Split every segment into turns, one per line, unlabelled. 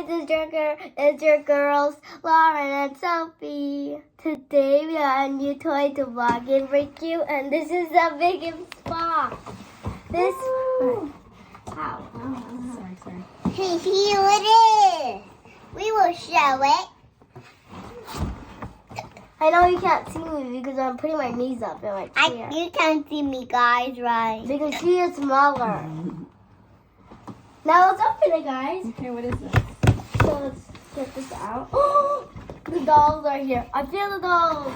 it's your girls, Lauren and Sophie. Today we are a new toy to vlog in with you, and this is the biggest spot. This. How?
Sorry.
Hey, here it is. We will show it.
I know you can't see me because I'm putting my knees up in my chair.
You can't see me, guys, right?
Because she is smaller. Now let's open it, guys.
Okay, what is this?
So let's get this out. Oh, the dolls are here. I feel the dolls.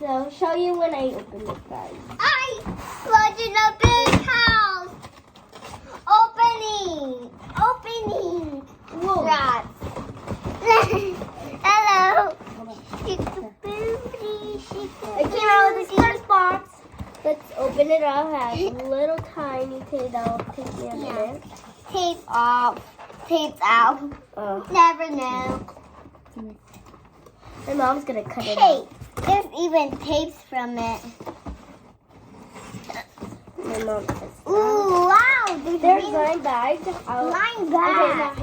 So I'll show you when I open it, guys.
I want in a big house. Opening.
Whoa.
Rats. Hello.
It came out with this first box. Let's open it up. It has a little tiny tape that will take me a minute.
Tape off. Tape out. Never know.
My mom's gonna cut it
Tape.
out.
There's even tapes from it.
My mom says.
Ooh, wow.
There's line bags.
Line
Okay,
bag.
now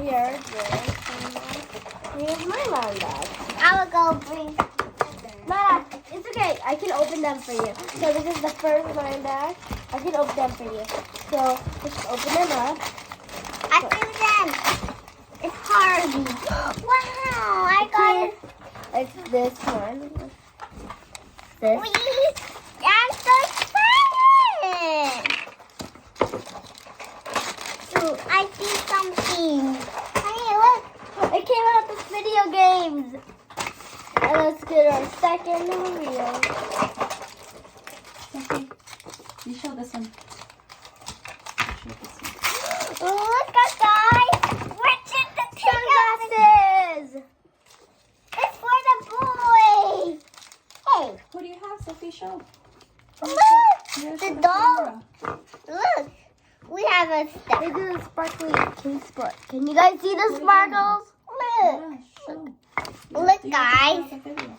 here's my line bag.
I will go bring.
Mama, it's okay. I can open them for you. So this is the first line bag. I can open them for you. So just open them up.
I threw them. It's hard. Wow, I got it.
It's this one. This.
Please. I'm so excited. Ooh, I see something. Hey, look.
It came out with video games. And let's get our second reel.
Okay. You show this one.
Look at guys. Which is the
Sunglasses.
It's for the boy. Hey,
What do you have, Sophie? Show.
look.
Here's
The
the
doll.
camera.
Look. We have a
They
step.
do the sparkly king sport. Can you guys see the sparkles?
Look.
Yeah, show.
Look,
You have to
guys.
stop the video.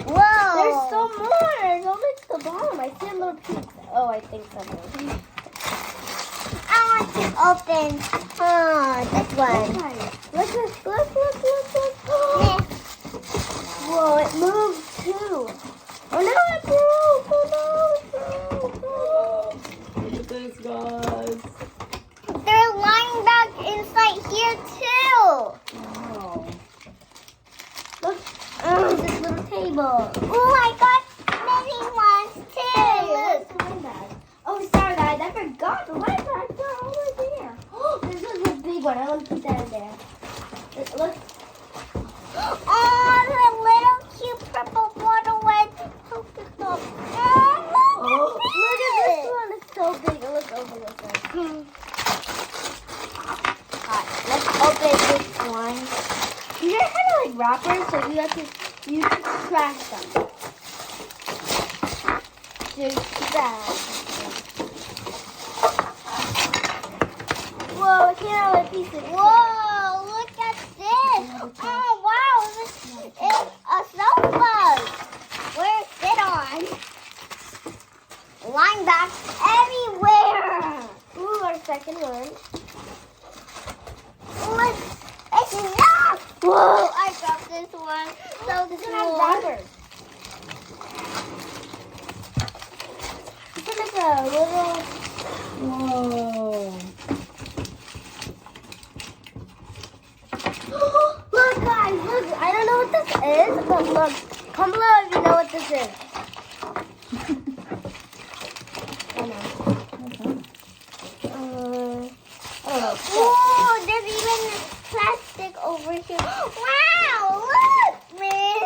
Whoa.
There's so more. There's only to the bottom. I see a little piece. Oh, I think something.
I want to open this one.
Look. Whoa, it moved too. Oh no, it broke. Oh no.
Look at this, guys.
There's line back inside here too.
Wow.
Look, oh, this little table.
Oh, I got many ones too.
Where's the line bag? Oh, sorry guys, I forgot the line bags are over there. Oh, this is a big one. I want to put that in there. Look.
Oh, the little cute purple bottle with Pokestop.
Oh, look at this one. It's so big. Let's open this one. Alright, let's open this one. These are kind of like wrappers, so you can scratch them. Just that. Whoa, it came out with pieces.
Whoa, look at this. Oh, wow, this is a sofa. Where is it on? Line back everywhere.
Ooh, our second one.
Look, it's enough. Whoa, I got this one. So
This
cool.
one has wrappers. It's like a little.
Whoa.
Look, guys, look. I don't know what this is, but look. Comment below if you know what this is. I know. I don't know.
Whoa, there's even plastic over here. Wow, look, man.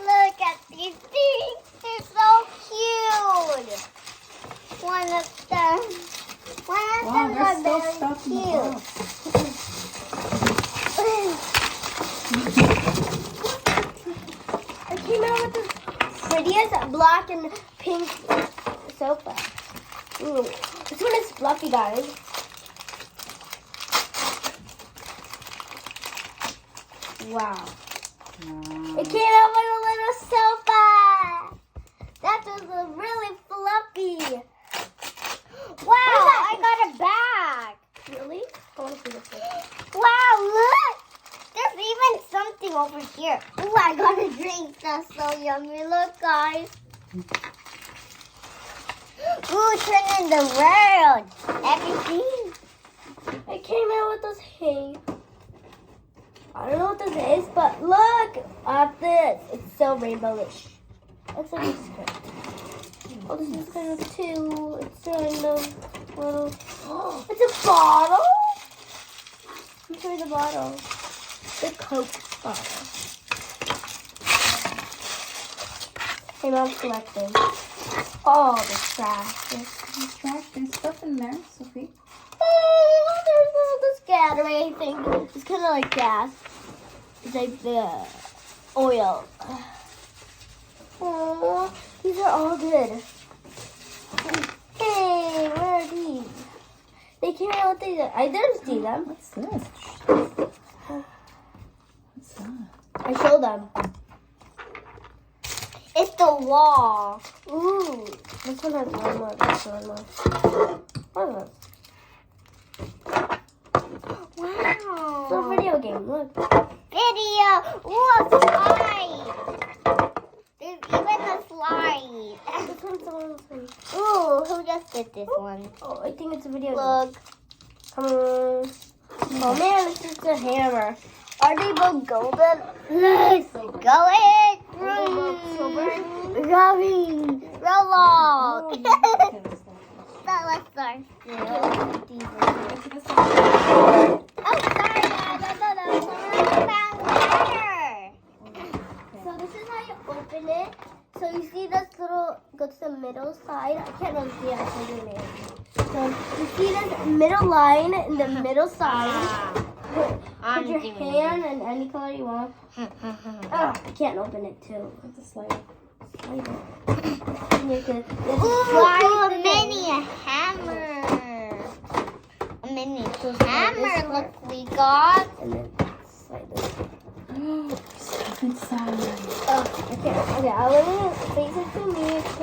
Look at these things. They're so cute. One of them
Wow,
are
there's still
very
stuff in the
cute.
box.
I came out with this prettiest black and pink sofa. Ooh, this one is fluffy, guys. Wow. It came out with a little sofa. That was a really fluffy.
Wow, I got a bag.
Really? I want to see this one.
Wow, look. over here. Ooh, I got a drink. That's so yummy. Look, guys. Ooh, turn in the world. Everything.
It came out with this hay. I don't know what this is, but look at this. It's so rainbowish. It's like a skirt. Oh, this is kind of too. It's kind of little. It's a bottle. Let me show you the bottle. The Coke bottle. Hey, Mom's collecting. All the trash.
There's trash. There's stuff in there, Sophie.
Oh, there's all this Gatorade thing. It's kind of like gas. It's like the oil. Oh, these are all good. Hey, where are these? They came out with these. I didn't see them.
What's this? What's that?
I showed them.
It's the wall.
Ooh, this one has one more. This one more. What is this?
Wow.
It's a video game. Look.
Video. Ooh, a slide. There's even a slide.
This one's the one.
Ooh, who just did this one?
Oh, I think it's a video game.
Look.
Come on. Oh man, it's just a hammer. Are they both golden?
Let's go in.
Are they both silver?
Rubbing. Roll on.
Oh, yeah.
So let's start. Oh, sorry, guys. I found water.
So this is how you open it. So you see this little, go to the middle side. I can't really see it. I can't do it. So you see this middle line in the middle side. Put your hand in any color you want. Oh, I can't open it too.
It's a slide.
Slide it. And you can,
Ooh, a mini hammer. A mini hammer, look, we got.
And then slide this.
Stuff inside.
Oh, okay. Okay, I'll let it face it to me.
Let's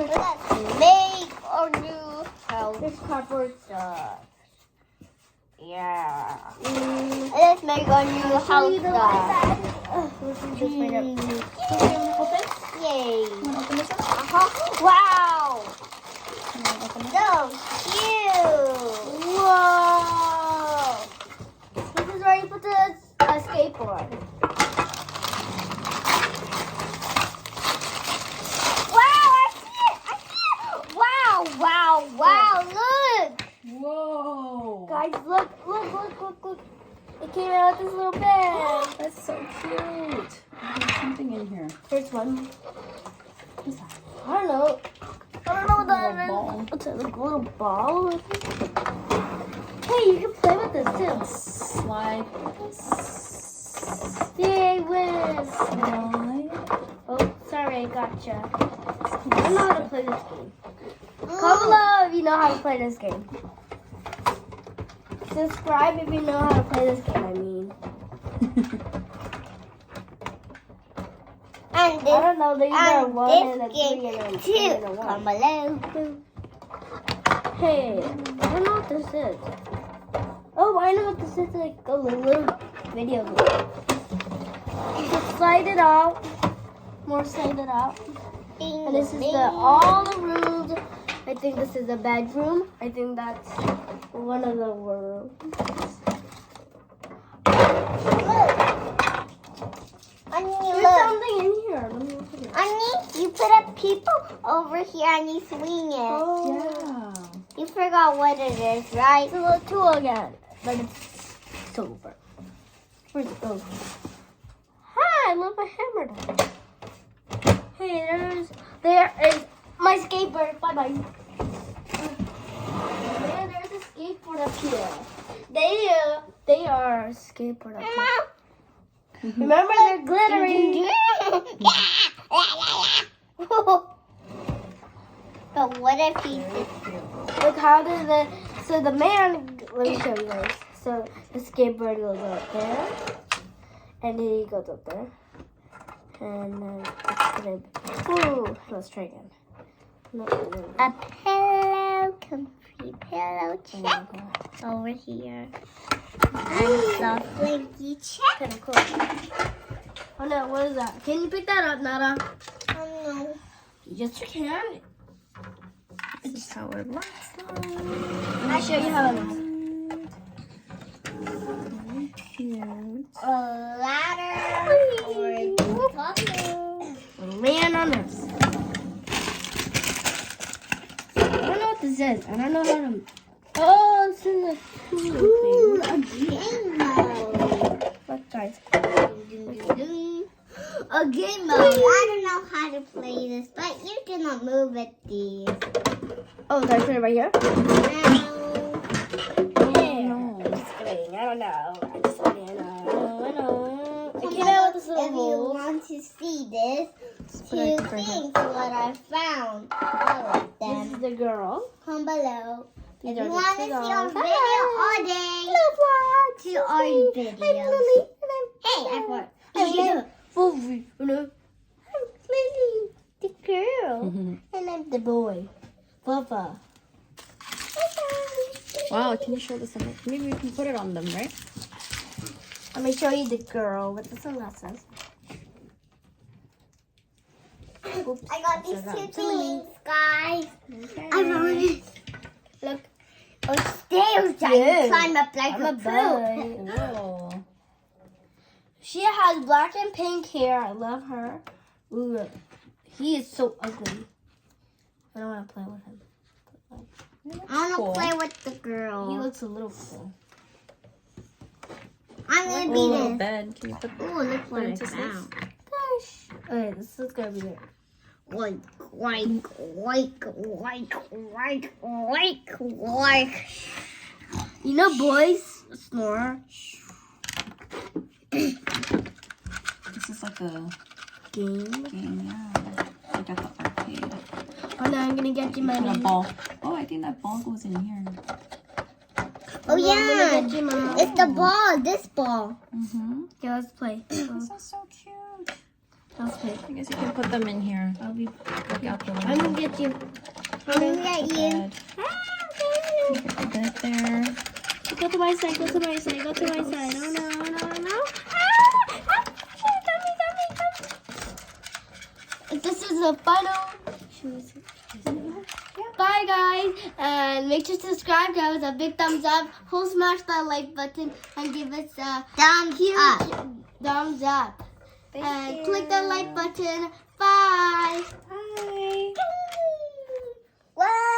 make our new house.
There's cardboard stuff.
Yeah.
Mm.
Let's make our new
Show
house
you the
stuff.
light bag. Let's do this right up.
Open?
Yay.
You want to open this up?
Wow.
You want to open it?
So cute.
Whoa! This is where you put the skateboard.
Wow, I see it. I see it. Wow, wow, wow. Look.
Whoa.
Guys, look. It came out of this little bag.
That's so cute. There's something in here.
Here's one.
What's that?
I don't know. I don't know what that
Little ball.
is. What's it, like a little ball? Hey, you can play with this too.
Slide.
Yay, win!
Slide.
Oh, sorry, I gotcha. I don't know how to play this game. Comment below if you know how to play this game. Subscribe if you know how to play this game, I mean.
And
I
this,
don't know, there's either a
and
1
this
and a 3
game
and a 2
too.
and a 1.
Come below.
Hey, I don't know what this is. Oh, I know what this is, like a little video game. Just slide it out. More slide it out. And this is all the rooms. I think this is a bedroom. I think that's one of the rooms.
Annie,
There's
look.
something in here. Let me open it.
Annie, you put a people over here and you swing it.
Oh,
Yeah.
You forgot what it is, right?
it's a little tool again, but it's silver. Where's it go? Hi, I love my hammer down. Hey, there is my skateboard. Bye bye. There's a skateboard up here. They are skateboard up here. Remember, they're glittery.
But what if he just...
Look how did the man, let me show you guys. So the skateboard goes up there, and he goes up there, and then it's gonna, ooh, let's try again. No.
A pillow, comfy pillow, check. Over here. And soft blankie, check.
Kind of cool. Oh no, what is that? Can you pick that up, Nada?
No.
Yes, you can.
This is how it looks like.
I'll show you how it looks.
Very cute.
A ladder. Or a tunnel.
Land on this. I don't know what this is. I don't know how to. Oh, it's in the
Ooh, a game mode.
Look, guys.
A game mode. I don't know how to play this, but you cannot move at these.
Oh, did I put it right here?
No.
Yeah. I'm just kidding. I don't know. I just kidding. I know. I came out with this little
If you
hole.
want to see this,
put it
two
right here.
things what I found. All of
This
them.
is the girl.
Come below.
These
If
are
you
the
want to
two
see our
dolls.
video all day, to our
I'm
videos.
Lily.
Hey, I thought.
I'm Wolverine. I'm Lily, the girl. And I'm the boy. Bubba.
Wow, can you show this on? Maybe we can put it on them, right?
Let me show you the girl with the sunglasses. Oops.
I got these
Forgot.
two things, guys.
Okay.
I found it.
Look.
On stairs, I
Cute.
can climb up like
I'm
a
a
boat.
boy.
Whoa.
She has black and pink hair. I love her. Ooh, he is so ugly. I don't want to play with him.
I want to
Cool.
play with the
He
girl.
looks a little cool.
I'm gonna
Oh,
be
little
this.
bed. Can you put
Oh, look what I
into sleep?
found.
Gosh. Okay, this is gonna be it.
Like.
You know, boys snore.
This is like a
Game.
game, yeah. Like at the arcade.
Oh no, I'm gonna get you
And a
money.
ball. Oh, I think that ball goes in here.
Oh
I'm
yeah,
gonna get you money.
it's the ball. This ball.
Mm-hmm.
Okay, let's play.
This is so cute.
Let's play.
I guess you can put them in here.
I'll be.
Look out the
I'm
window.
gonna get you.
I'm gonna get you.
Bed. Put the bed there.
Go to my side. Go to my side. Go to my side. Oh no! Oh no! Oh no! This is the final. Bye guys, and make sure to subscribe, give us a big thumbs up, whole smash that like button, and give us a
Thumbs
huge
up.
thumbs up. And
you.
click the like button. Bye.
Bye.
Whoa.